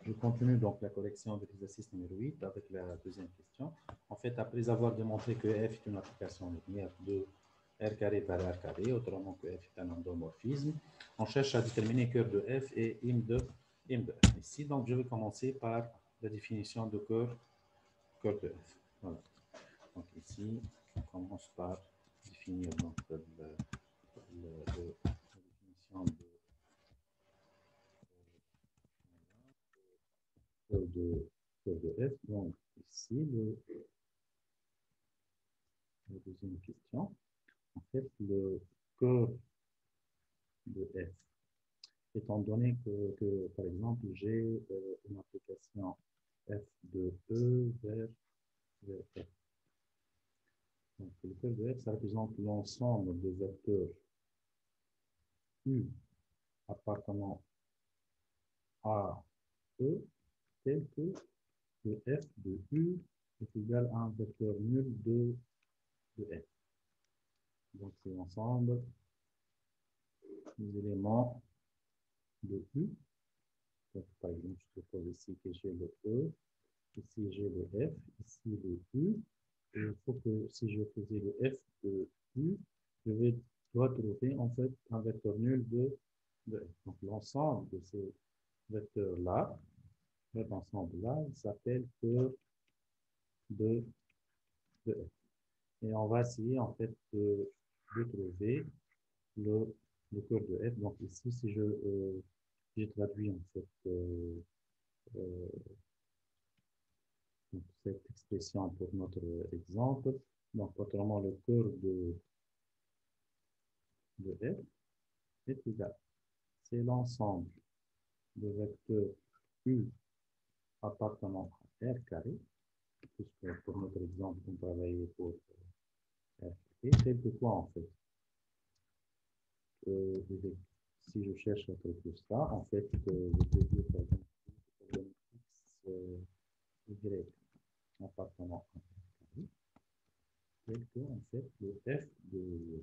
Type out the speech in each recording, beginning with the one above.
Je continue donc la correction de l'exercice numéro 8 avec la deuxième question. En fait, après avoir démontré que f est une application linéaire de r carré par r carré, autrement que f est un endomorphisme, on cherche à déterminer cœur de f et im de f. Ici, donc, je vais commencer par la définition de cœur de f. Voilà. Donc ici, on commence par définir donc, la définition de f. Donc ici, la deuxième question. En fait, le cœur de f, étant donné que par exemple, j'ai une application f de e vers f. Donc, le cœur de f, ça représente l'ensemble des vecteurs u appartenant à e, tel que le f de u est égal à un vecteur nul de f. Donc, c'est l'ensemble des éléments de u. Donc, par exemple, je propose ici que j'ai le e, ici j'ai le f, ici le u. Et il faut que si je faisais le f de u, je dois trouver en fait un vecteur nul de f. Donc, l'ensemble de ces vecteurs-là, cet ensemble-là, s'appelle cœur de f. Et on va essayer en fait de trouver le cœur de f. Donc ici, si j'ai traduit en fait euh, cette expression pour notre exemple, donc autrement le cœur de f est égal. C'est l'ensemble de vecteurs u appartenant à r carré, puisque pour notre exemple, on travaillait pour r carré, tel que quoi en fait. Si je cherche à trouver ça, en fait, je peux dire par exemple x, y appartenant à r carré, tel que en fait le f de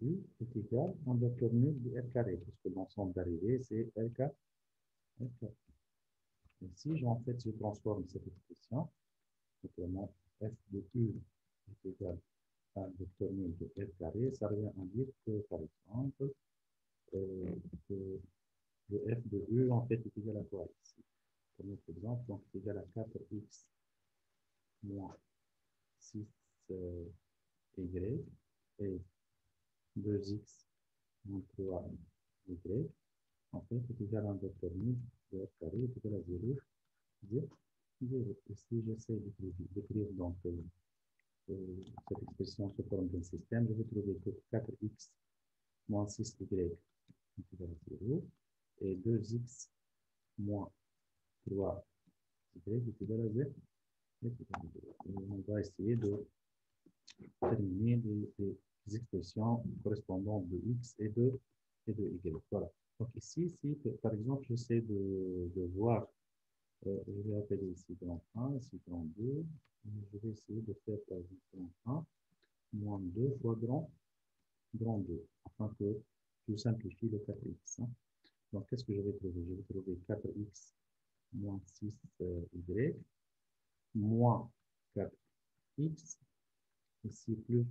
u est égal à un vecteur nul de r carré, puisque l'ensemble d'arrivée c'est r carré. Et si en fait je transforme cette expression, notamment f de u est égal à un vecteur nul de r carré, ça revient à dire que par exemple que le f de u en fait est égal à quoi ici? Pour notre exemple, donc c'est égal à 4x moins 6y et 2x moins 3y, en fait, est égal à un vecteur nul de f carré est égal à 0, 0, 0. Et si j'essaie d'écrire donc cette expression sous forme d'un système, je vais trouver que 4x moins 6y est égal à 0 et 2x moins 3y est égal à 0. Et on va essayer de terminer les expressions correspondantes de x et de y. Voilà. Donc ici, si par exemple, j'essaie de voir, je vais appeler ici grand 1, ici grand 2, je vais essayer de faire par exemple grand 1 moins 2 fois grand 2, afin que je simplifie le 4x. Hein. Donc qu'est-ce que je vais trouver? Je vais trouver 4x moins 6y moins 4x, ici plus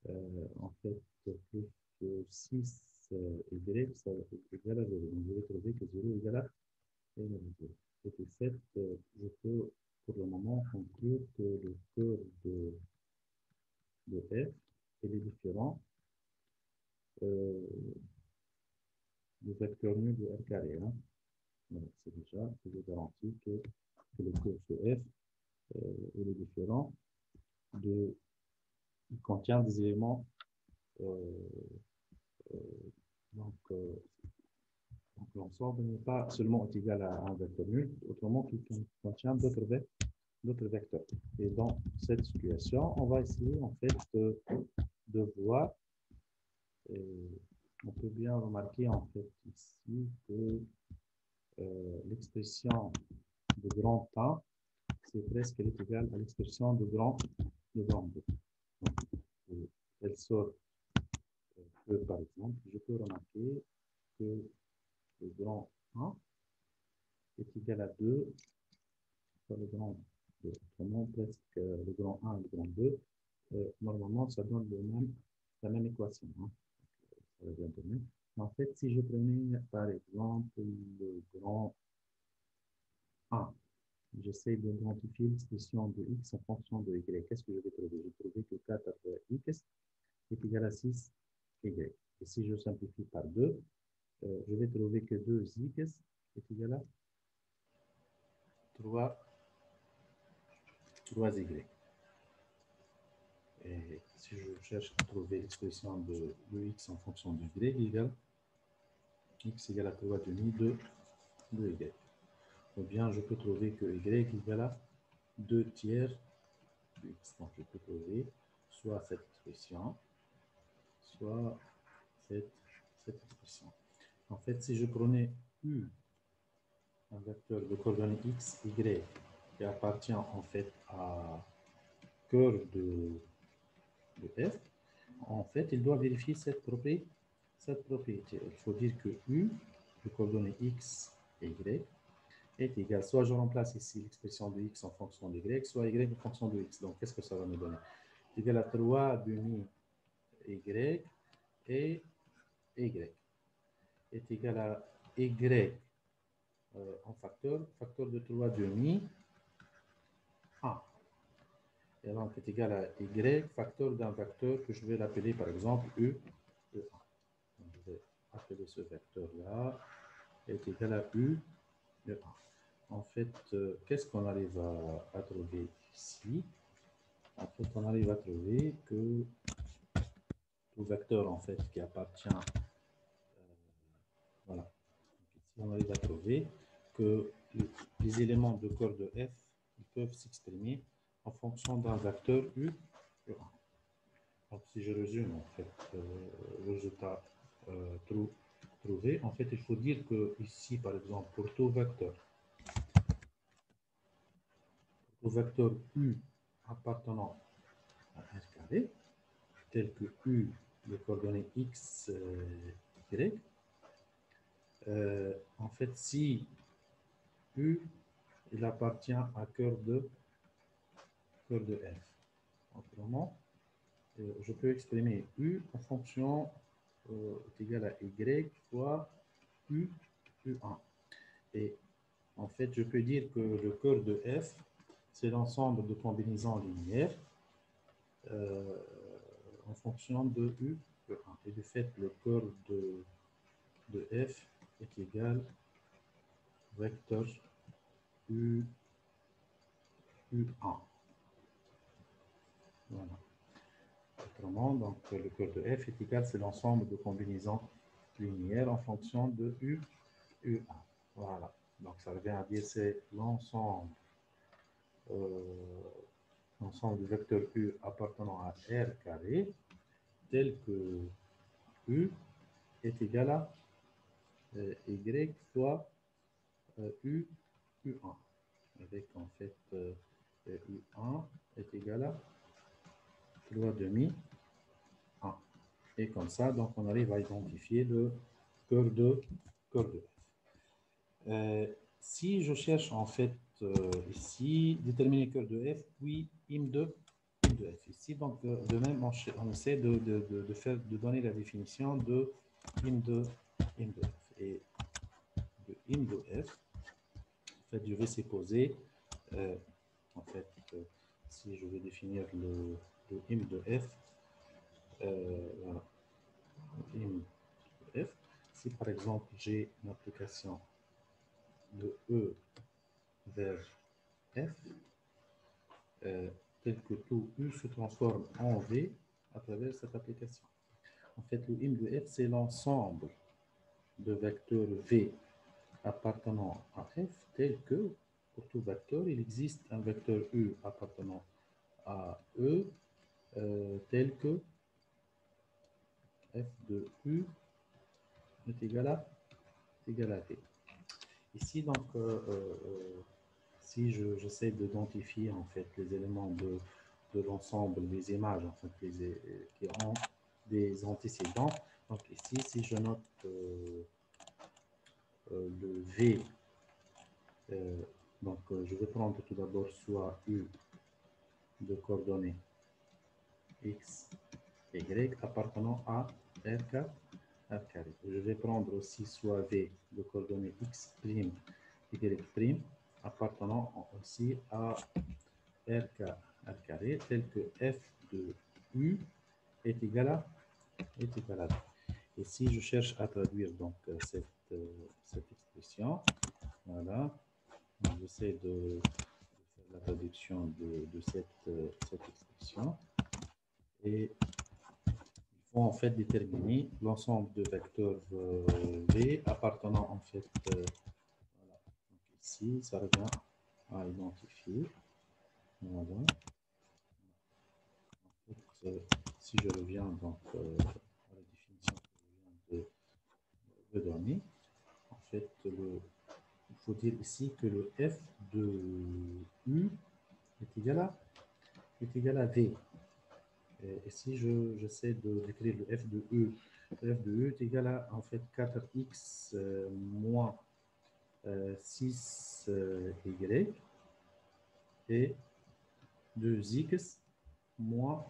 en fait plus 6y, ça est égal à 0. Donc je vais trouver que 0 est égal à 0. Et de fait, je peux pour le moment conclure que le cœur de f est différent du vecteur nu de r carré. Hein. C'est déjà, je garantis que le cœur de f est différent de, il contient des éléments donc l'ensemble n'est pas seulement égal à un vecteur nul, autrement qu'il contient d'autres vecteurs. Et dans cette situation, on va essayer en fait de voir, on peut bien remarquer en fait ici que l'expression de grand 1, c'est presque égale à l'expression de grand 2. Donc, elle sort que, par exemple, je peux remarquer que égal à 2 sur le grand 2. Autrement, presque le grand 1 et le grand 2, normalement, ça donne la même équation. Hein. Ça va bien donner. En fait, si je prenais, par exemple, le grand 1, j'essaie de identifier l'expression de x en fonction de y. Qu'est-ce que je vais trouver? Je vais trouver que 4 fois x est égal à 6y. Et si je simplifie par 2, je vais trouver que 2x est égal à 3y. Et si je cherche à trouver l'expression de x en fonction de y égale x égale à 3 demi de y. Ou bien je peux trouver que y égale à 2 tiers de x. Donc je peux trouver soit cette expression, soit cette expression. En fait, si je prenais u, un vecteur de coordonnées x, y, qui appartient en fait à cœur de f, en fait, il doit vérifier cette propriété. Il faut dire que u de coordonnées x et y est égal, soit je remplace ici l'expression de x en fonction de y, soit y en fonction de x. Donc, qu'est-ce que ça va me donner? C'est égal à 3 demi y et y est égal à y en facteur de 3 demi 1. Et donc, est égal à y facteur d'un vecteur que je vais l'appeler par exemple e1. Donc, je vais appeler ce vecteur-là est égal à u de 1. En fait, qu'est-ce qu'on arrive à trouver ici? En fait, on arrive à trouver que tout vecteur en fait qui appartient, voilà. Donc, ici, on arrive à trouver que les éléments de corps de f ils peuvent s'exprimer en fonction d'un vecteur u de 1. Donc, si je résume en fait le résultat trouvé, en fait, il faut dire que ici, par exemple, pour tout vecteur u appartenant à R carré, tel que u de coordonnées x, y, en fait, si u il appartient à cœur de f. Autrement, je peux exprimer u en fonction est égal à y fois u1. Et en fait, je peux dire que le cœur de f, c'est l'ensemble de combinaisons linéaires en fonction de u1. Et du fait, le cœur de f est égal au vecteur u1. Voilà. Autrement, donc, le cœur de f est égal, c'est l'ensemble de combinaisons linéaires en fonction de u1. Voilà. Donc, ça revient à dire c'est l'ensemble du vecteur u appartenant à R carré tel que u est égal à y fois u1. Avec en fait u1 est égal à 3 demi 1. Et comme ça, donc on arrive à identifier le cœur de f. Si je cherche en fait ici, déterminer cœur de f, puis im de f. Ici, donc de même, on essaie de donner la définition de im de f. Et de im de f, en fait, je vais supposer, en fait, si je vais définir le im de f, voilà, im de f, si par exemple j'ai une application de E vers F, tel que tout U se transforme en V à travers cette application. En fait, le im de F, c'est l'ensemble de vecteurs V appartenant à F, tel que, pour tout vecteur, il existe un vecteur U appartenant à E, tel que F de U est égal à V. Ici, donc, si j'essaie d'identifier en fait les éléments de l'ensemble des images en fait, qui ont des antécédents, donc ici, si je note le V Je vais prendre tout d'abord soit U de coordonnées X, Y appartenant à R carré. Je vais prendre aussi soit V de coordonnées X', Y' appartenant aussi à R carré, tel que F de U est égal à V. Et si je cherche à traduire donc cette expression, voilà, j'essaie de faire la traduction de cette expression. Et il faut en fait déterminer l'ensemble de vecteurs V appartenant en fait, voilà. Donc ici, ça revient à identifier. Voilà. En fait, si je reviens donc à la définition que je viens de donner, en fait, il faut dire ici que le f de U est égal à V. Et si j'essaie de décrire le f de E, le f de E est égal à en fait 4x moins 6y et 2x moins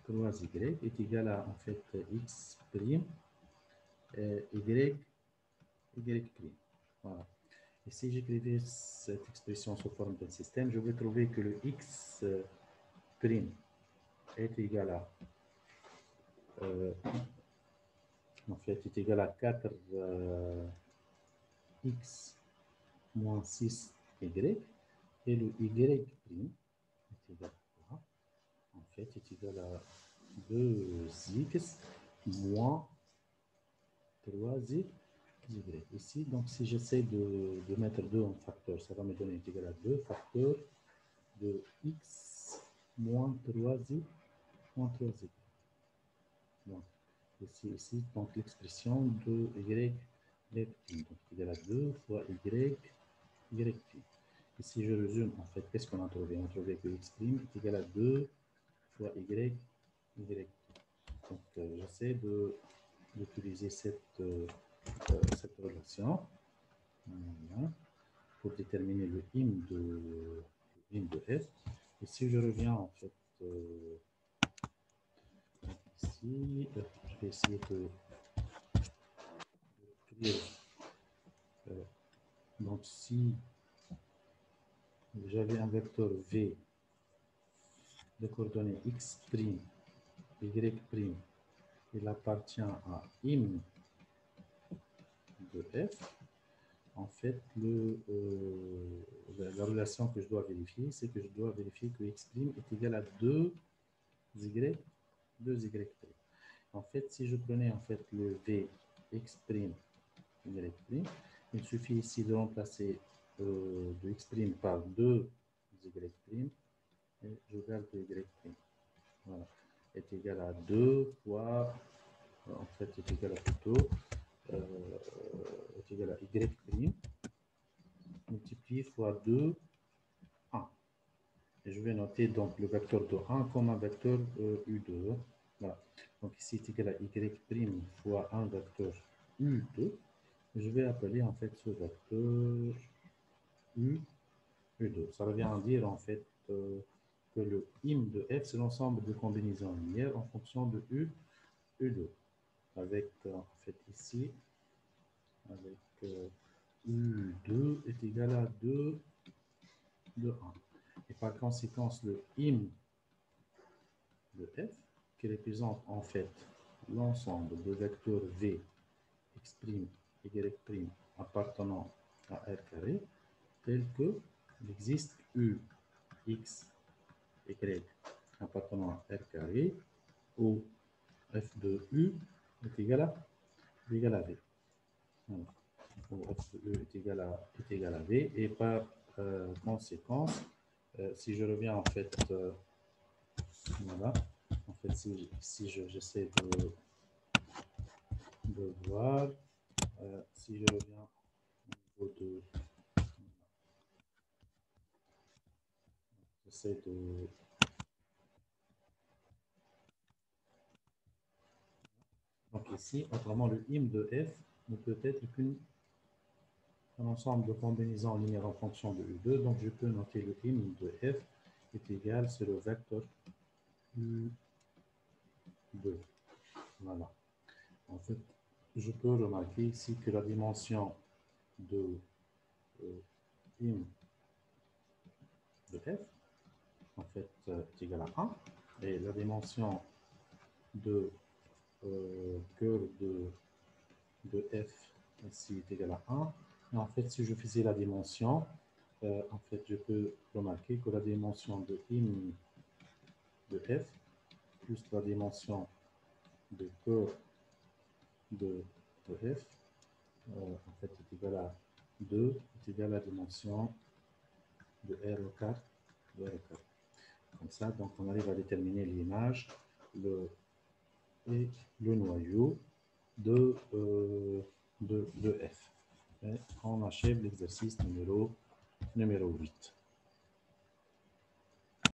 3y est égal à en fait x prime et y prime. Voilà. Et si j'écrivais cette expression sous forme d'un système, je vais trouver que le x prime est égal à en fait est égal à 4x moins 6y et le y prime est égal à quoi? En fait est égal à 2x moins 3y. Ici, donc si j'essaie de mettre 2 en facteur, ça va me donner égal à 2 facteurs de x moins 3y moins 3y. Donc, ici donc l'expression de y prime, donc égal à 2 fois y prime. Et si je résume, en fait, qu'est-ce qu'on a trouvé? On a trouvé que x prime est égal à 2 fois y prime. Donc, j'essaie d'utiliser cette relation. Voilà, pour déterminer le im de f. Et si je reviens en fait ici, je vais essayer de créer. Donc si j'avais un vecteur v de coordonnées x', y', il appartient à im de f. En fait, la relation que je dois vérifier, c'est que je dois vérifier que x' est égal à 2y'. En fait, si je prenais en fait le v x', y', il suffit ici de remplacer de x' par 2y', et je garde y'. Voilà. Est égal à 2 fois, en fait, est égal à plutôt, est égal à y' multiplié fois 2, 1. Et je vais noter donc le vecteur de 1 comme un vecteur U2. Voilà. Donc ici est égal à y' fois un vecteur U2. Je vais appeler en fait ce vecteur U2. Ça revient à dire en fait que le im de f, c'est l'ensemble de combinaisons linéaires en fonction de U2. Avec en fait ici, avec U2 est égal à 2 de 1. Et par conséquent, le im de f, qui représente en fait l'ensemble de vecteurs v, x', y' appartenant à R carré, tel que il existe U, X, Y appartenant à R carré, où f de U est égal à V. Voilà. Où f de U est égal à V. Et par conséquence, si je reviens en fait, voilà, en fait, si j'essaie de voir, si je reviens au niveau de, j'essaie de, donc ici, autrement, le im de f ne peut être qu'une un ensemble de combinaisons linéaires en fonction de U2. Donc, je peux noter le im de f est égal, c'est le vecteur U2. Voilà. En fait, je peux remarquer ici que la dimension de im de f, en fait, est égale à 1. Et la dimension de curve de f ici est égale à 1. Et en fait, si je faisais la dimension, en fait, je peux remarquer que la dimension de im de f plus la dimension de curve de f en fait est égal à 2, est égal à la dimension de R au 4 de R au 4. Comme ça, donc on arrive à déterminer l'image et le noyau de F. Et on achève l'exercice numéro 8.